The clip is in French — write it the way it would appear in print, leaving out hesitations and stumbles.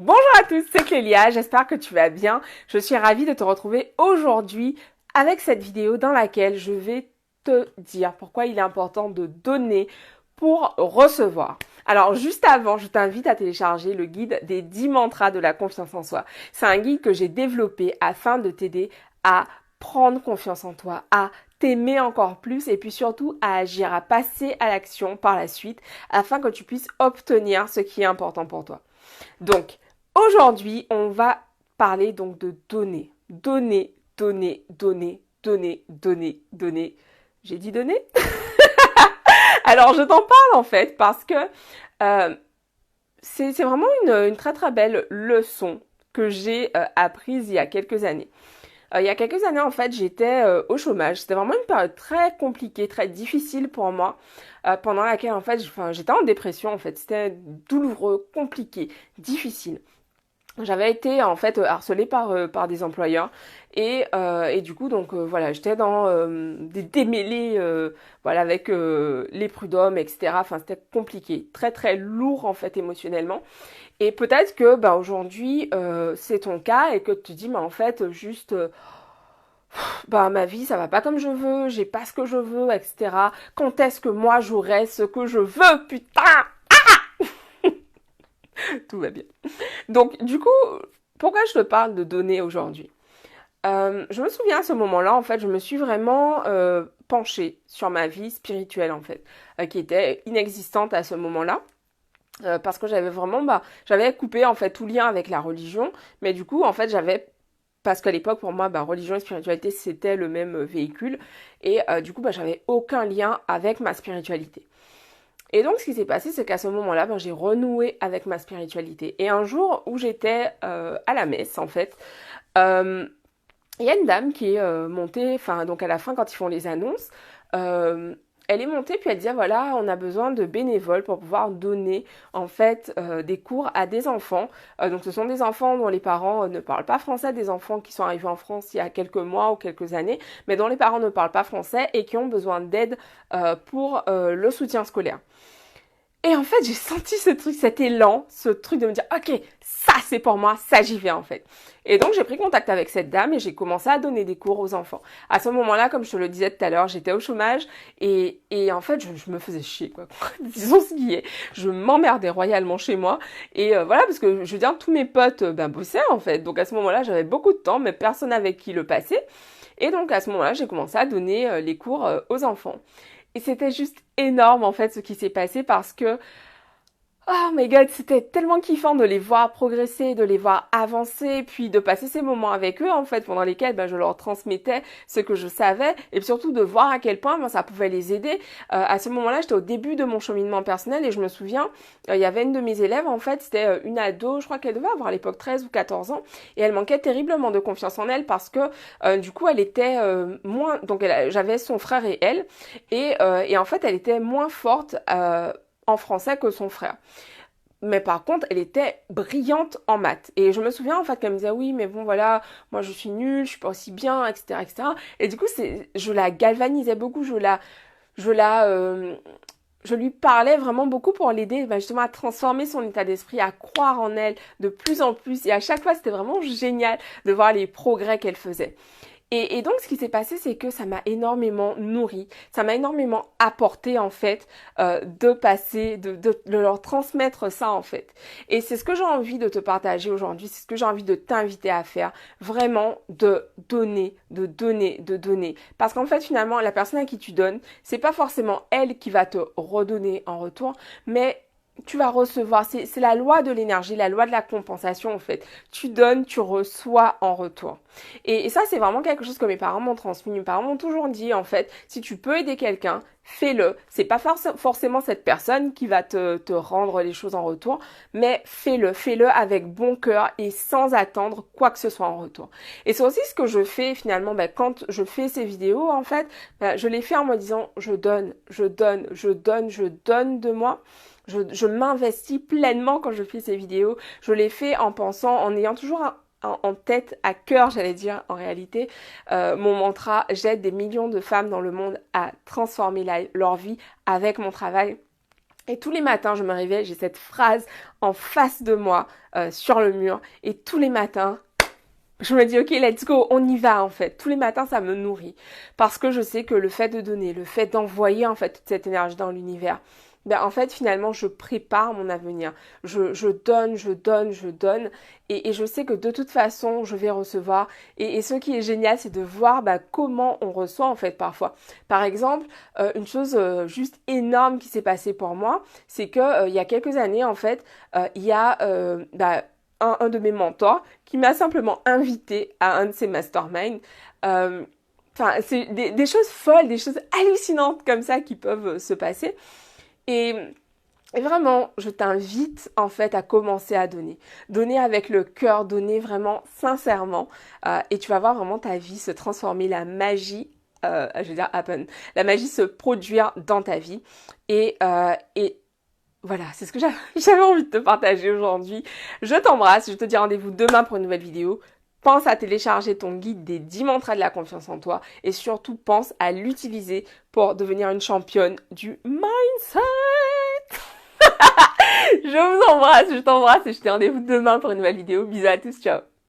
Bonjour à tous, c'est Clélia, j'espère que tu vas bien. Je suis ravie de te retrouver aujourd'hui avec cette vidéo dans laquelle je vais te dire pourquoi il est important de donner pour recevoir. Alors juste avant, je t'invite à télécharger le guide des 10 mantras de la confiance en soi. C'est un guide que j'ai développé afin de t'aider à prendre confiance en toi, à t'aimer encore plus et puis surtout à agir, à passer à l'action par la suite afin que tu puisses obtenir ce qui est important pour toi. Donc, aujourd'hui, on va parler donc de donner. Donner, donner, donner, donner, donner, donner. J'ai dit donner. Alors, je t'en parle en fait parce que euh, c'est vraiment une très très belle leçon que j'ai apprise il y a quelques années. Il y a quelques années, en fait, j'étais au chômage. C'était vraiment une période très compliquée, très difficile pour moi, pendant laquelle, en fait, j'étais en dépression, en fait. C'était douloureux, compliqué, difficile. J'avais été en fait harcelée par des employeurs et du coup donc voilà, j'étais dans des démêlés voilà avec les prud'hommes, etc. Enfin c'était compliqué, très très lourd en fait émotionnellement. Et peut-être que bah aujourd'hui c'est ton cas et que tu te dis mais en fait juste bah ma vie ça va pas comme je veux, j'ai pas ce que je veux, etc. Quand est-ce que moi j'aurai ce que je veux, putain? Tout va bien. Donc du coup, pourquoi je te parle de données aujourd'hui? Je me souviens à ce moment-là, en fait, je me suis vraiment penchée sur ma vie spirituelle, en fait, qui était inexistante à ce moment-là. Parce que j'avais vraiment, j'avais coupé en fait tout lien avec la religion, mais du coup, en fait, parce qu'à l'époque, pour moi, religion et spiritualité, c'était le même véhicule, et du coup, j'avais aucun lien avec ma spiritualité. Et donc, ce qui s'est passé, c'est qu'à ce moment-là, j'ai renoué avec ma spiritualité. Et un jour où j'étais à la messe, en fait, euh, il y a une dame qui est montée, enfin, donc à la fin, quand ils font les annonces, euh, elle est montée, puis elle dit, ah, voilà, on a besoin de bénévoles pour pouvoir donner, en fait, des cours à des enfants. Donc, ce sont des enfants dont les parents ne parlent pas français, des enfants qui sont arrivés en France il y a quelques mois ou quelques années, mais dont les parents ne parlent pas français et qui ont besoin d'aide pour le soutien scolaire. Et en fait, j'ai senti ce truc, cet élan, ce truc de me dire, ok, ça c'est pour moi, ça j'y vais en fait. Et donc j'ai pris contact avec cette dame et j'ai commencé à donner des cours aux enfants. À ce moment-là, comme je te le disais tout à l'heure, j'étais au chômage et en fait, je me faisais chier quoi. Disons ce qui est. Je m'emmerdais royalement chez moi et voilà parce que je veux dire, tous mes potes bossaient en fait. Donc à ce moment-là, j'avais beaucoup de temps, mais personne avec qui le passer. Et donc à ce moment-là, j'ai commencé à donner les cours aux enfants. Et c'était juste énorme en fait ce qui s'est passé parce que oh my god, c'était tellement kiffant de les voir progresser, de les voir avancer, puis de passer ces moments avec eux en fait pendant lesquels je leur transmettais ce que je savais et puis surtout de voir à quel point ça pouvait les aider. À ce moment-là, j'étais au début de mon cheminement personnel et je me souviens, il y avait une de mes élèves en fait, c'était une ado, je crois qu'elle devait avoir à l'époque 13 ou 14 ans et elle manquait terriblement de confiance en elle parce que du coup elle était moins, donc j'avais son frère et elle et en fait elle était moins forte en français que son frère. Mais par contre, elle était brillante en maths. Et je me souviens en fait qu'elle me disait oui, mais bon voilà, moi je suis nulle, je suis pas aussi bien, etc., etc. Et du coup, je la galvanisais beaucoup, je la, je lui parlais vraiment beaucoup pour l'aider justement à transformer son état d'esprit, à croire en elle de plus en plus. Et à chaque fois, c'était vraiment génial de voir les progrès qu'elle faisait. Et donc, ce qui s'est passé, c'est que ça m'a énormément nourri, ça m'a énormément apporté, en fait, de passer, de leur transmettre ça, en fait. Et c'est ce que j'ai envie de te partager aujourd'hui, c'est ce que j'ai envie de t'inviter à faire, vraiment de donner, de donner, de donner. Parce qu'en fait, finalement, la personne à qui tu donnes, c'est pas forcément elle qui va te redonner en retour, mais tu vas recevoir, c'est la loi de l'énergie, la loi de la compensation en fait. Tu donnes, tu reçois en retour. Et ça, c'est vraiment quelque chose que mes parents m'ont transmis. Mes parents m'ont toujours dit en fait, si tu peux aider quelqu'un, fais-le. C'est pas forcément cette personne qui va te rendre les choses en retour, mais fais-le. Fais-le avec bon cœur et sans attendre quoi que ce soit en retour. Et c'est aussi ce que je fais finalement quand je fais ces vidéos en fait, je les fais en me disant je donne, je donne, je donne, je donne de moi. Je m'investis pleinement quand je fais ces vidéos. Je les fais en pensant, en ayant toujours en tête, à cœur, j'allais dire, en réalité, mon mantra, j'aide des millions de femmes dans le monde à transformer leur vie avec mon travail. Et tous les matins, je me réveille, j'ai cette phrase en face de moi, sur le mur. Et tous les matins, je me dis, ok, let's go, on y va en fait. Tous les matins, ça me nourrit. Parce que je sais que le fait de donner, le fait d'envoyer en fait toute cette énergie dans l'univers, ben en fait, finalement, je prépare mon avenir. Je donne, je donne, je donne. Et je sais que de toute façon, je vais recevoir. Et ce qui est génial, c'est de voir bah, comment on reçoit en fait parfois. Par exemple, une chose juste énorme qui s'est passée pour moi, c'est que il y a quelques années, en fait, il y a bah, un de mes mentors qui m'a simplement invité à un de ses masterminds. Enfin, c'est des choses folles, des choses hallucinantes comme ça qui peuvent se passer. Et, et vraiment, je t'invite en fait à commencer à donner. Donner avec le cœur, donner vraiment sincèrement. Et tu vas voir vraiment ta vie se transformer, la magie, je veux dire happen, la magie se produire dans ta vie. Et voilà, c'est ce que j'avais envie de te partager aujourd'hui. Je t'embrasse, je te dis rendez-vous demain pour une nouvelle vidéo. Pense à télécharger ton guide des 10 mantras de la confiance en toi et surtout pense à l'utiliser pour devenir une championne du mindset. Je vous embrasse, je t'embrasse et je te dis rendez-vous demain pour une nouvelle vidéo. Bisous à tous, ciao.